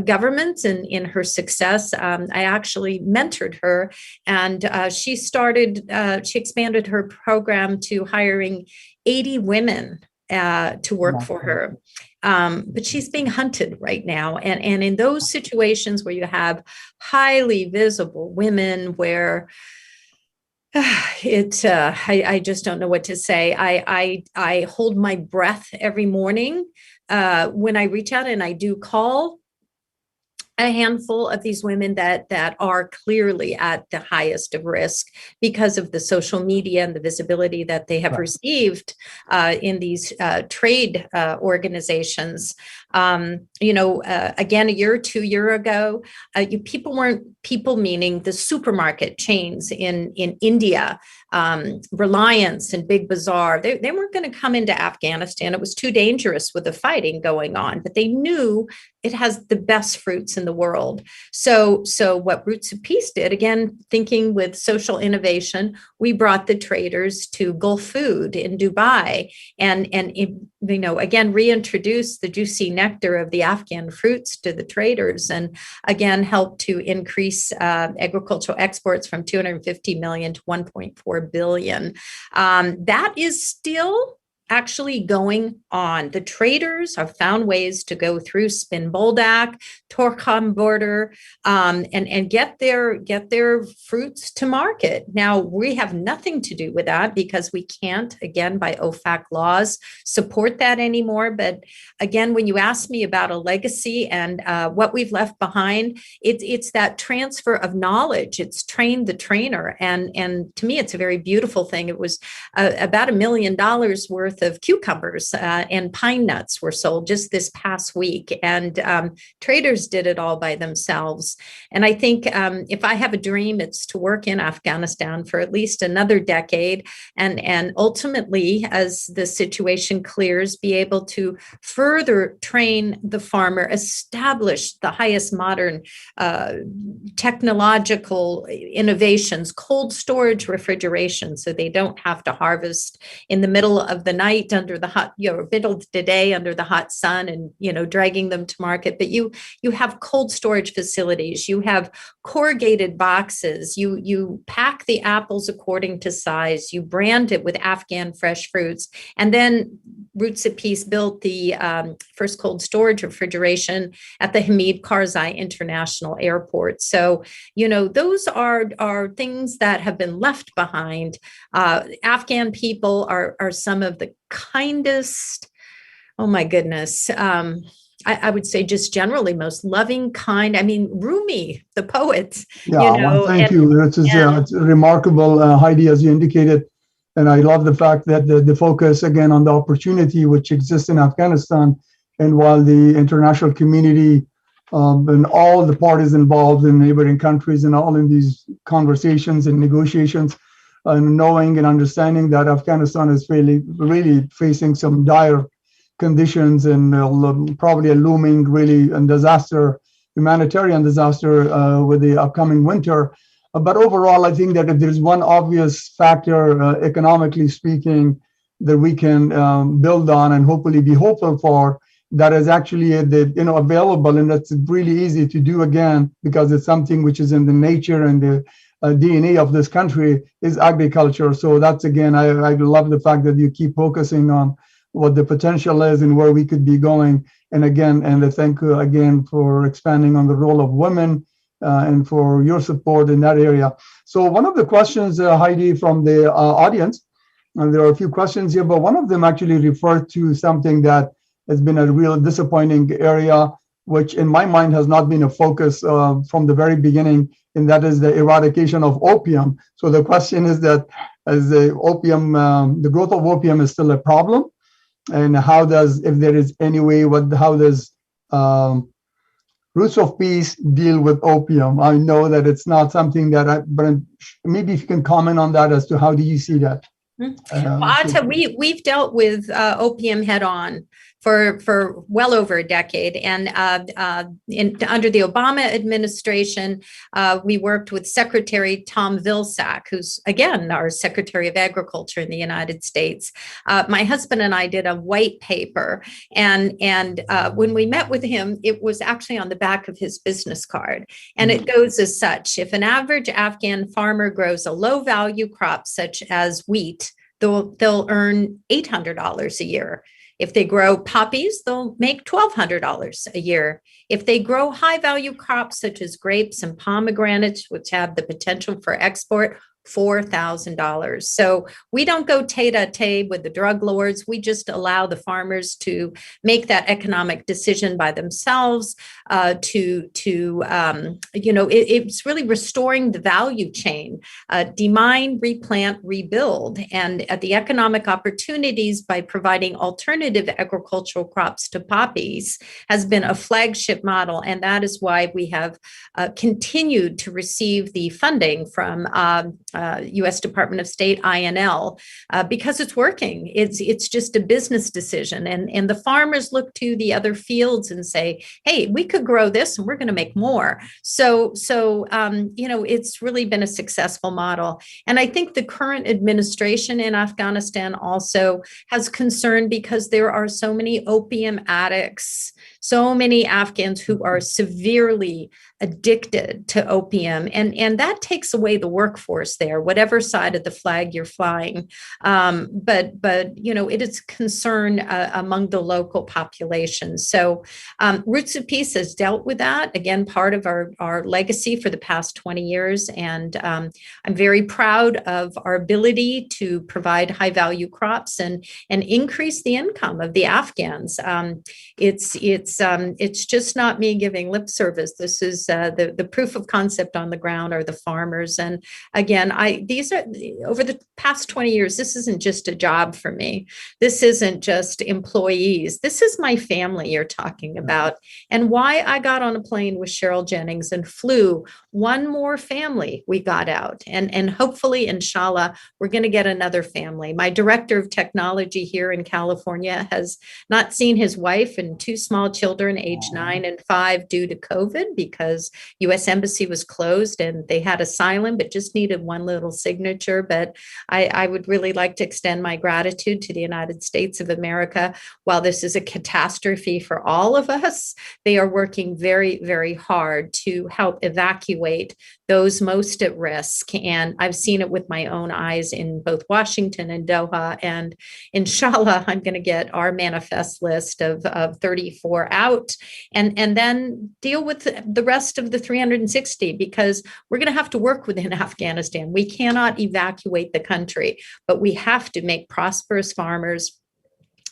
S8: Government and in her success. I actually mentored her, and she expanded her program to hiring 80 women to work for her. But she's being hunted right now. And in those situations where you have highly visible women where I just don't know what to say. I hold my breath every morning when I reach out, and I do call a handful of these women that are clearly at the highest of risk because of the social media and the visibility that they have received in these trade organizations. Again, a year or 2 years ago, people meaning the supermarket chains in India, Reliance and Big Bazaar, they weren't going to come into Afghanistan. It was too dangerous with the fighting going on, but they knew it has the best fruits in the world. So what Roots of Peace did, again, thinking with social innovation, we brought the traders to Gulf Food in Dubai and again, reintroduced the juicy nectar of the Afghan fruits to the traders, and again, helped to increase agricultural exports from 250 million to 1.4 billion. That is still actually going on. The traders have found ways to go through Spin Boldak, Torkham border, and get their fruits to market. Now, we have nothing to do with that because we can't, again, by OFAC laws, support that anymore. But again, when you ask me about a legacy and what we've left behind, it's that transfer of knowledge. It's train the trainer. And to me, it's a very beautiful thing. It was about $1 million worth of cucumbers and pine nuts were sold just this past week, and traders did it all by themselves. And I think if I have a dream, it's to work in Afghanistan for at least another decade, and ultimately, as the situation clears, be able to further train the farmer, establish the highest modern technological innovations, cold storage refrigeration, so they don't have to harvest in the middle of the night under the hot, middle of the day under the hot sun, and dragging them to market. But you have cold storage facilities, you have corrugated boxes, you pack the apples according to size, you brand it with Afghan fresh fruits, and then Roots of Peace built the first cold storage refrigeration at the Hamid Karzai International Airport. So, those are things that have been left behind. Afghan people are some of the kindest, oh my goodness, I would say just generally most loving, kind. I mean, Rumi, the poet.
S7: Yeah, thank you. It's remarkable, Heidi, as you indicated. And I love the fact that the focus, again, on the opportunity which exists in Afghanistan. And while the international community and all the parties involved in neighboring countries and all in these conversations and negotiations, and knowing and understanding that Afghanistan is really facing some dire conditions and probably a looming humanitarian disaster with the upcoming winter. But overall, I think that if there's one obvious factor, economically speaking, that we can build on and hopefully be hopeful for, that is actually available, and that's really easy to do again because it's something which is in the nature and the DNA of this country, is agriculture. So that's, again, I love the fact that you keep focusing on what the potential is and where we could be going. And I thank you again for expanding on the role of women and for your support in that area. So one of the questions, Heidi, from the audience, and there are a few questions here, but one of them actually referred to something that has been a real disappointing area, which in my mind has not been a focus from the very beginning, and that is the eradication of opium. So the question is that as the growth of opium is still a problem, and how does Roots of Peace deal with opium? I know that it's not something but maybe if you can comment on that as to how do you see that?
S8: Ata, we've dealt with opium head on for well over a decade, and under the Obama administration, we worked with Secretary Tom Vilsack, who's again our Secretary of Agriculture in the United States. My husband and I did a white paper, and when we met with him, it was actually on the back of his business card, and it goes as such: if an average Afghan farmer grows a low-value crop such as wheat, they'll earn $800 a year. If they grow poppies, they'll make $1,200 a year. If they grow high-value crops such as grapes and pomegranates, which have the potential for export, $4,000. So we don't go tete-a-tete with the drug lords. We just allow the farmers to make that economic decision by themselves. It's really restoring the value chain, demine, replant, rebuild, and the economic opportunities by providing alternative agricultural crops to poppies has been a flagship model, and that is why we have continued to receive the funding from U.S. Department of State INL because it's working. It's just a business decision, and the farmers look to the other fields and say, "Hey, we could grow this, and we're going to make more." So it's really been a successful model, and I think the current administration in Afghanistan also has concern because there are so many opium addicts, so many Afghans who are severely addicted to opium, and that takes away the workforce there, whatever side of the flag you're flying. But it is a concern among the local population. So Roots of Peace has dealt with that, again, part of our legacy for the past 20 years. And I'm very proud of our ability to provide high value crops and increase the income of the Afghans. It's just not me giving lip service. This is the proof of concept on the ground are the farmers. And again, these are over the past 20 years, this isn't just a job for me. This isn't just employees. This is my family you're talking about. And why I got on a plane with Cheryl Jennings and flew one more family we got out. And hopefully, inshallah, we're going to get another family. My director of technology here in California has not seen his wife and two small children, age 9 and 5, due to COVID because U.S. Embassy was closed and they had asylum, but just needed one little signature. But I would really like to extend my gratitude to the United States of America. While this is a catastrophe for all of us, they are working very, very hard to help evacuate those most at risk. And I've seen it with my own eyes in both Washington and Doha. And inshallah, I'm going to get our manifest list of 34 out and then deal with the rest of the 360, because we're going to have to work within Afghanistan. We cannot evacuate the country, but we have to make prosperous farmers.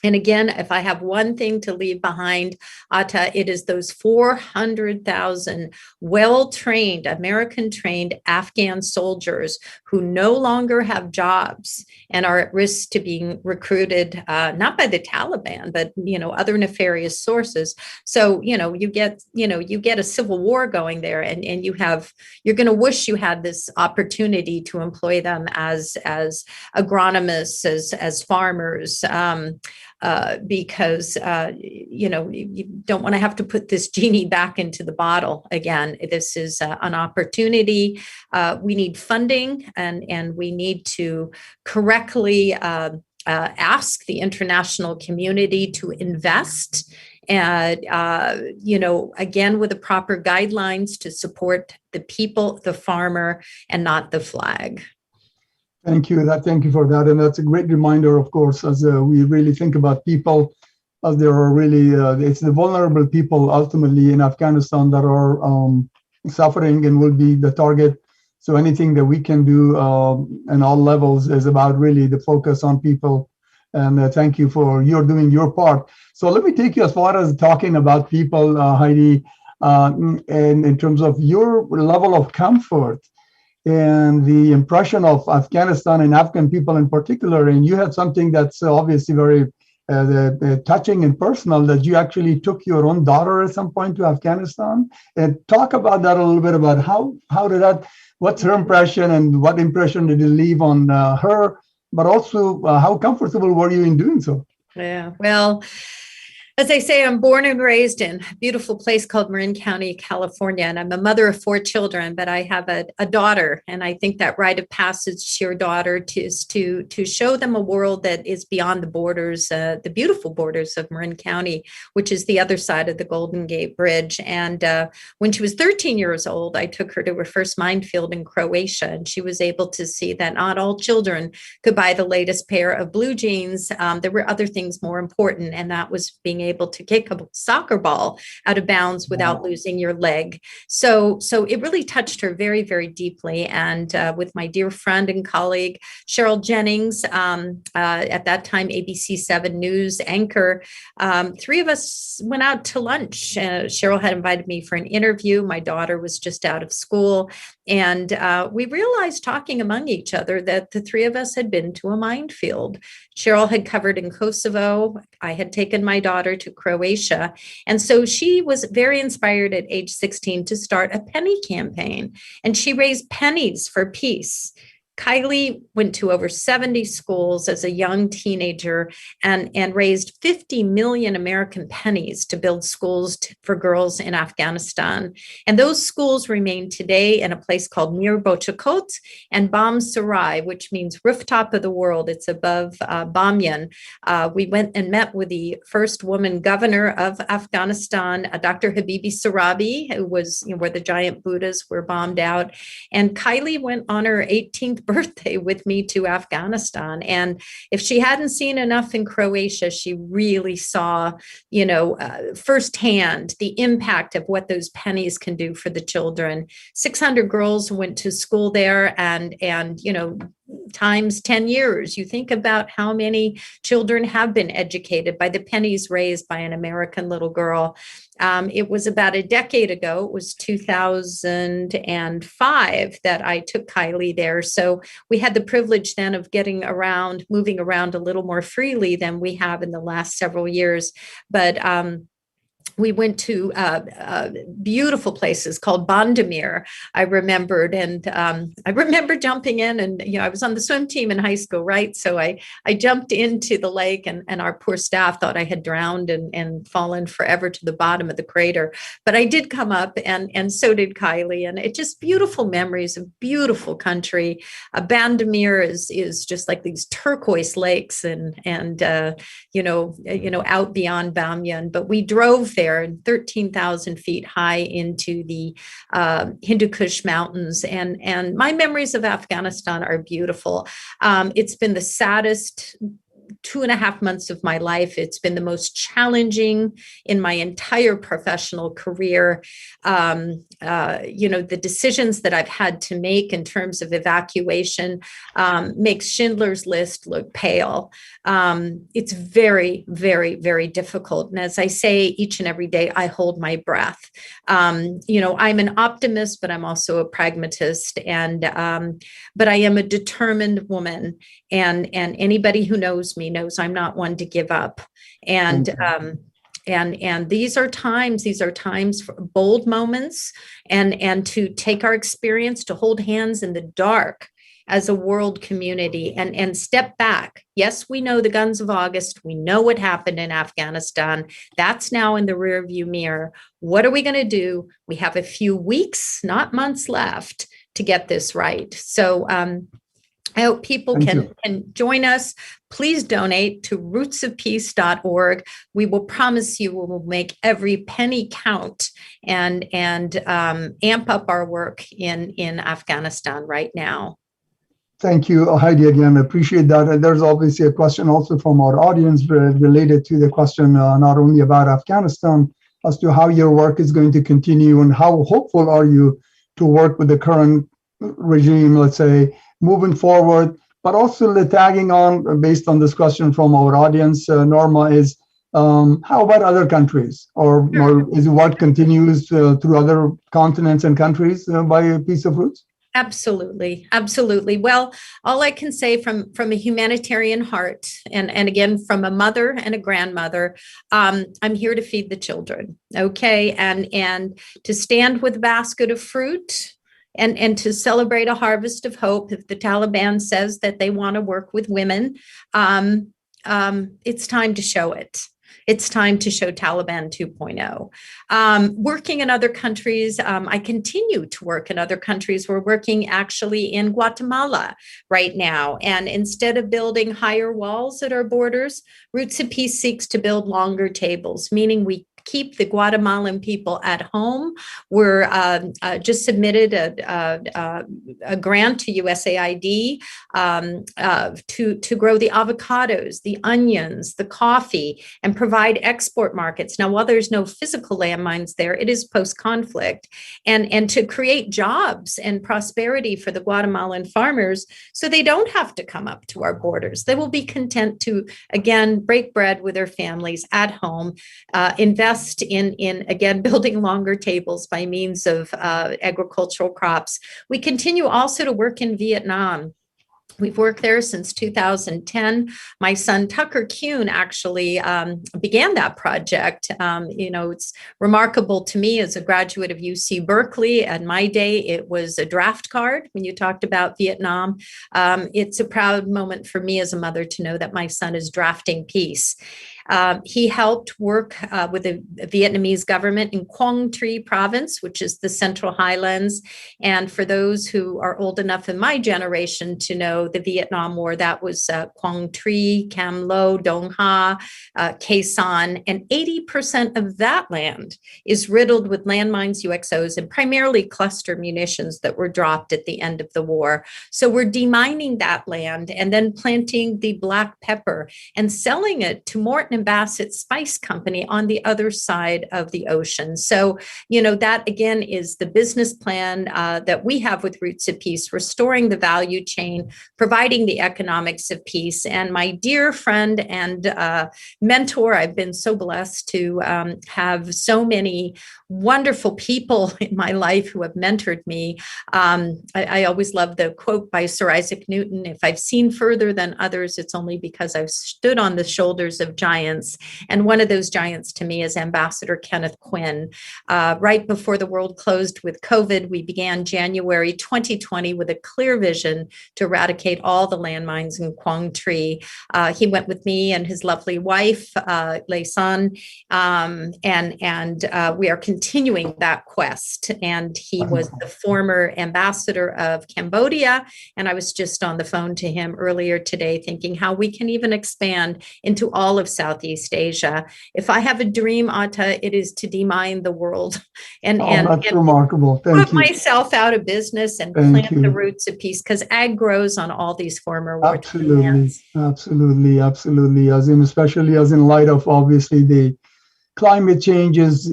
S8: And again, if I have one thing to leave behind, Atta, it is those 400,000 well-trained, American-trained Afghan soldiers who no longer have jobs and are at risk to being recruited, not by the Taliban, but, other nefarious sources. So, you get a civil war going there, and you're going to wish you had this opportunity to employ them as agronomists, as farmers, because you don't want to have to put this genie back into the bottle again. This is an opportunity. We need funding, and we need to correctly ask the international community to invest. And, again, with the proper guidelines to support the people, the farmer, and not the flag.
S7: Thank you for that. And that's a great reminder, of course, as we really think about people, as there are really, it's the vulnerable people ultimately in Afghanistan that are suffering and will be the target. So anything that we can do on all levels is about really the focus on people. And thank you for your doing your part. So let me take you as far as talking about people, Heidi, and in terms of your level of comfort and the impression of Afghanistan and Afghan people in particular. And you had something that's obviously very touching and personal, that you actually took your own daughter at some point to Afghanistan. And talk about that a little bit, about how did that, what's her impression and what impression did it leave on her, but also how comfortable were you in doing so?
S8: Yeah, well, as I say, I'm born and raised in a beautiful place called Marin County, California, and I'm a mother of 4 children, but I have a daughter, and I think that rite of passage to your daughter is to show them a world that is beyond the borders, the beautiful borders of Marin County, which is the other side of the Golden Gate Bridge. And when she was 13 years old, I took her to her first minefield in Croatia, and she was able to see that not all children could buy the latest pair of blue jeans. There were other things more important, and that was being able to kick a soccer ball out of bounds without losing your leg. So it really touched her very, very deeply. And with my dear friend and colleague, Cheryl Jennings, at that time, ABC7 News anchor, three of us went out to lunch. Cheryl had invited me for an interview. My daughter was just out of school. And we realized, talking among each other, that the three of us had been to a minefield. Cheryl had covered in Kosovo. I had taken my daughter to Croatia. And so she was very inspired at age 16 to start a penny campaign. And she raised pennies for peace. Kylie went to over 70 schools as a young teenager and raised 50 million American pennies to build schools for girls in Afghanistan. And those schools remain today in a place called Mir Bochakot and Bam Sarai, which means rooftop of the world. It's above Bamyan. We went and met with the first woman governor of Afghanistan, Dr. Habibi Sarabi, who was where the giant Buddhas were bombed out. And Kylie went on her 18th birthday with me to Afghanistan. And if she hadn't seen enough in Croatia, she really saw, firsthand the impact of what those pennies can do for the children. 600 girls went to school there, and times 10 years, you think about how many children have been educated by the pennies raised by an American little girl. It was about a decade ago, it was 2005, that I took Kylie there. So we had the privilege then of moving around a little more freely than we have in the last several years. But we went to beautiful places called Bandamir, I remembered. And I remember jumping in, and, I was on the swim team in high school, right? So I jumped into the lake, and our poor staff thought I had drowned and fallen forever to the bottom of the crater. But I did come up, and so did Kylie. And it's just beautiful memories of beautiful country. Bandamir is just like these turquoise lakes and out beyond Bamyan. But we drove there 13,000 feet high into the Hindu Kush Mountains. And my memories of Afghanistan are beautiful. It's been the saddest 2.5 months of my life. It's been the most challenging in my entire professional career. The decisions that I've had to make in terms of evacuation makes Schindler's List look pale. It's very, very, very difficult. And as I say each and every day, I hold my breath. I'm an optimist, but I'm also a pragmatist. But I am a determined woman. And anybody who knows me knows I'm not one to give up. And these are times for bold moments and to take our experience, to hold hands in the dark as a world community and step back. Yes, we know the guns of August. We know what happened in Afghanistan. That's now in the rearview mirror. What are we going to do? We have a few weeks, not months left to get this right. So I hope people can join us. Please donate to rootsofpeace.org. We will promise you we will make every penny count and amp up our work in Afghanistan right now.
S7: Thank you, Heidi, again. I appreciate that. And there's obviously a question also from our audience related to the question not only about Afghanistan, as to how your work is going to continue and how hopeful are you to work with the current regime, let's say, moving forward. But also the tagging on, based on this question from our audience, Norma, is how about other countries? Or is what continues through other continents and countries by Peace of Roots?
S8: Absolutely. Absolutely. Well, all I can say from a humanitarian heart, and again, from a mother and a grandmother, I'm here to feed the children. Okay. And to stand with a basket of fruit and to celebrate a harvest of hope. If the Taliban says that they want to work with women, it's time to show it. It's time to show Taliban 2.0. Working in other countries, I continue to work in other countries. We're working actually in Guatemala right now. And instead of building higher walls at our borders, Roots of Peace seeks to build longer tables, meaning we keep the Guatemalan people at home. We're just submitted a grant to USAID to grow the avocados, the onions, the coffee, and provide export markets. Now, while there's no physical landmines there, it is post-conflict, and to create jobs and prosperity for the Guatemalan farmers so they don't have to come up to our borders. They will be content to, again, break bread with their families at home, invest in again, building longer tables by means of agricultural crops. We continue also to work in Vietnam. We've worked there since 2010. My son, Tucker Kuhn, actually began that project. It's remarkable to me as a graduate of UC Berkeley. At my day, it was a draft card when you talked about Vietnam. It's a proud moment for me as a mother to know that my son is drafting peace. He helped work with the Vietnamese government in Quang Tri province, which is the Central Highlands. And for those who are old enough in my generation to know the Vietnam War, that was Quang Tri, Cam Lo, Dong Ha, Khe Sanh, and 80% of that land is riddled with landmines, UXOs, and primarily cluster munitions that were dropped at the end of the war. So we're demining that land and then planting the black pepper and selling it to Morton and Bassett Spice Company on the other side of the ocean. So, that again is the business plan that we have with Roots of Peace, restoring the value chain, providing the economics of peace. And my dear friend and mentor, I've been so blessed to have so many wonderful people in my life who have mentored me. I always love the quote by Sir Isaac Newton: if I've seen further than others, it's only because I've stood on the shoulders of giants. And one of those giants to me is Ambassador Kenneth Quinn. Right before the world closed with COVID, we began January 2020 with a clear vision to eradicate all the landmines in Quang Tri. He went with me and his lovely wife, Lei San, and we are continuing that quest. And he was the former ambassador of Cambodia. And I was just on the phone to him earlier today thinking how we can even expand into all of Southeast Asia. If I have a dream, Atta, it is to demine the world and
S7: that's remarkable. Thank
S8: put
S7: you.
S8: myself out of business and plant the roots of peace, because ag grows on all these former war lands.
S7: Absolutely. Especially as in light of obviously the climate changes,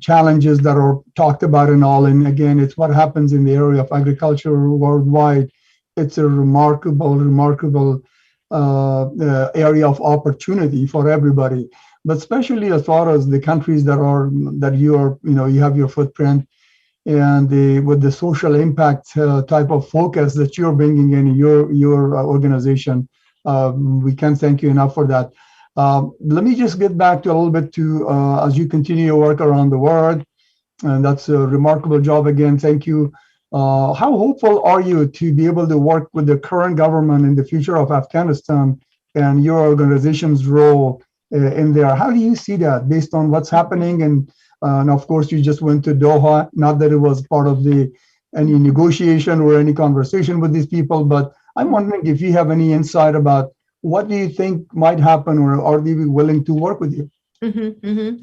S7: challenges that are talked about and all. And again, it's what happens in the area of agriculture worldwide. It's a remarkable area of opportunity for everybody, but especially as far as the countries that you have your footprint, and with the social impact type of focus that you're bringing in your organization. We can't thank you enough for that. Let me just get back to a little bit to as you continue your work around the world, and that's a remarkable job again. Thank you. How hopeful are you to be able to work with the current government in the future of Afghanistan and your organization's role in there? How do you see that based on what's happening? And of course, you just went to Doha, not that it was part of any negotiation or any conversation with these people, but I'm wondering if you have any insight about what do you think might happen, or are they willing to work with you?
S8: Mm-hmm, mm-hmm.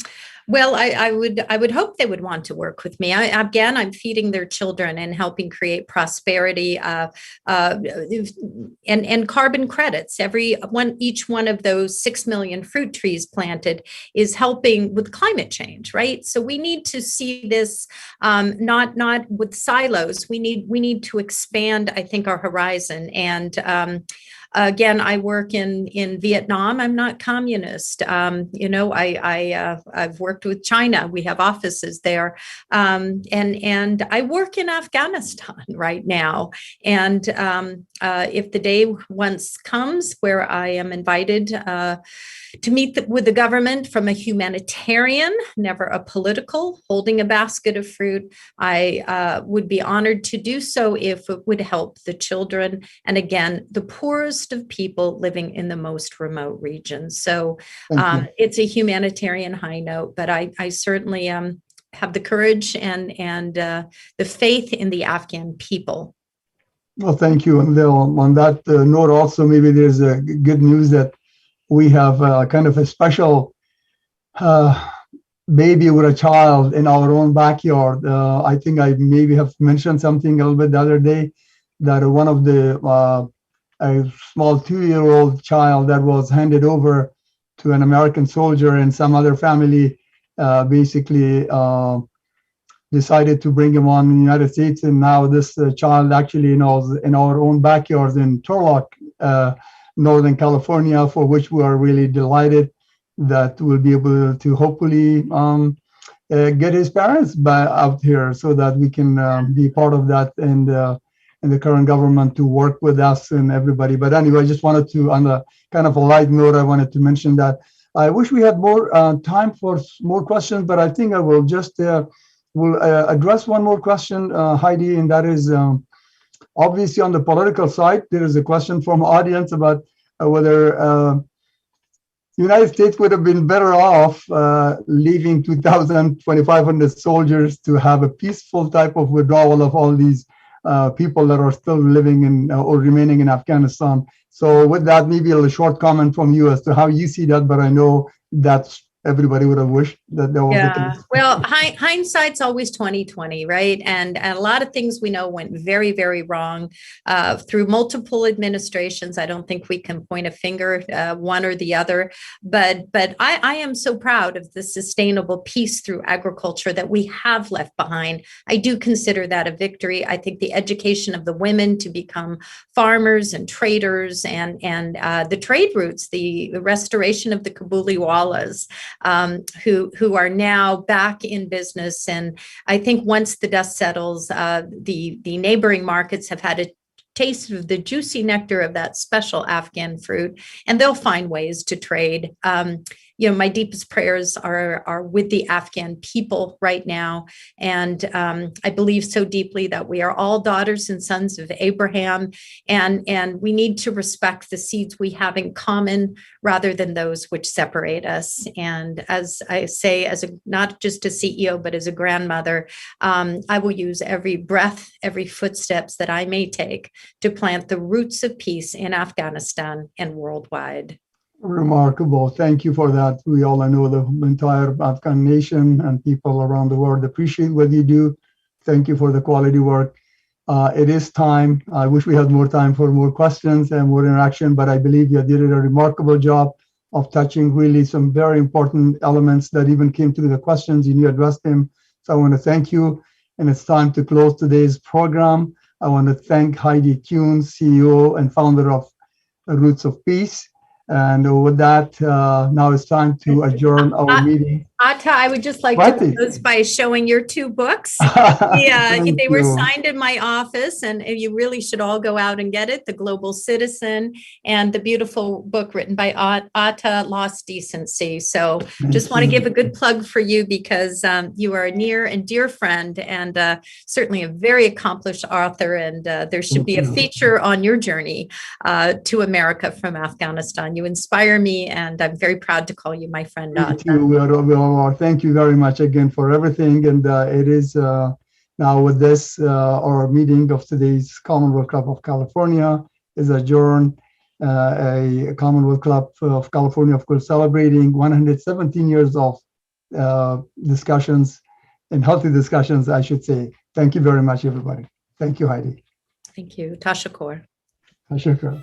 S8: Well, I would hope they would want to work with me. I'm feeding their children and helping create prosperity and carbon credits. Each one of those 6 million fruit trees planted is helping with climate change, right? So we need to see this not with silos. We need to expand, I think, our horizon. And again, I work in Vietnam. I'm not communist. I've worked with China. We have offices there, and I work in Afghanistan right now. And if the day once comes where I am invited to meet with the government from a humanitarian, never a political, holding a basket of fruit, I would be honored to do so if it would help the children and, again, the poorest of people living in the most remote regions. So it's a humanitarian high note, but I certainly have the courage and the faith in the Afghan people.
S7: Well, thank you. And on that note, also, maybe there's a good news that we have kind of a special baby or a child in our own backyard. I think I maybe have mentioned something a little bit the other day that one of the a small 2-year-old child that was handed over to an American soldier and some other family basically decided to bring him on in the United States. And now this child actually knows in our own backyards in Turlock, Northern California, for which we are really delighted that we'll be able to hopefully get his parents out here so that we can be part of that and the current government to work with us and everybody. But anyway, I just wanted to, on a kind of a light note, I wanted to mention that. I wish we had more time for more questions, but I think I will just will address one more question, Heidi, and that is obviously on the political side, there is a question from audience about whether the United States would have been better off leaving 2,500 soldiers to have a peaceful type of withdrawal of all these people that are still living in or remaining in Afghanistan. So with that, maybe a short comment from you as to how you see that, but I know that's everybody would have wished that there was the case.
S8: Well, hindsight's always 20/20, right? And a lot of things we know went very, very wrong through multiple administrations. I don't think we can point a finger one or the other, but I am so proud of the sustainable peace through agriculture that we have left behind. I do consider that a victory. I think the education of the women to become farmers and traders and the trade routes, the restoration of the Kabuliwalas, who are now back in business. And I think once the dust settles, the neighboring markets have had a taste of the juicy nectar of that special Afghan fruit, and they'll find ways to trade. My deepest prayers are with the Afghan people right now. And I believe so deeply that we are all daughters and sons of Abraham, and we need to respect the seeds we have in common rather than those which separate us. And as I say, not just a CEO, but as a grandmother, I will use every breath, every footsteps that I may take to plant the roots of peace in Afghanistan and worldwide.
S7: Remarkable. Thank you for that. We all, I know the entire Afghan nation and people around the world appreciate what you do. Thank you for the quality work. It is time. I wish we had more time for more questions and more interaction, but I believe you did a remarkable job of touching really some very important elements that even came through the questions and you addressed them. So I want to thank you. And it's time to close today's program. I want to thank Heidi Kuhn, CEO and founder of Roots of Peace. And with that, now it's time to adjourn our meeting.
S8: Atta, I would just like to close by showing your two books. They were signed in my office, and you really should all go out and get it. The Global Citizen and the beautiful book written by Atta, Lost Decency. So just want to give a good plug for you because you are a near and dear friend and certainly a very accomplished author. And there should be a feature on your journey to America from Afghanistan. You inspire me, and I'm very proud to call you my friend.
S7: Thank you. Thank you very much again for everything. And it is now with this, our meeting of today's Commonwealth Club of California is adjourned. A Commonwealth Club of California, of course, celebrating 117 years of discussions and healthy discussions, I should say. Thank you very much, everybody. Thank you, Heidi.
S8: Thank you. Tashakor.
S7: Tashakor.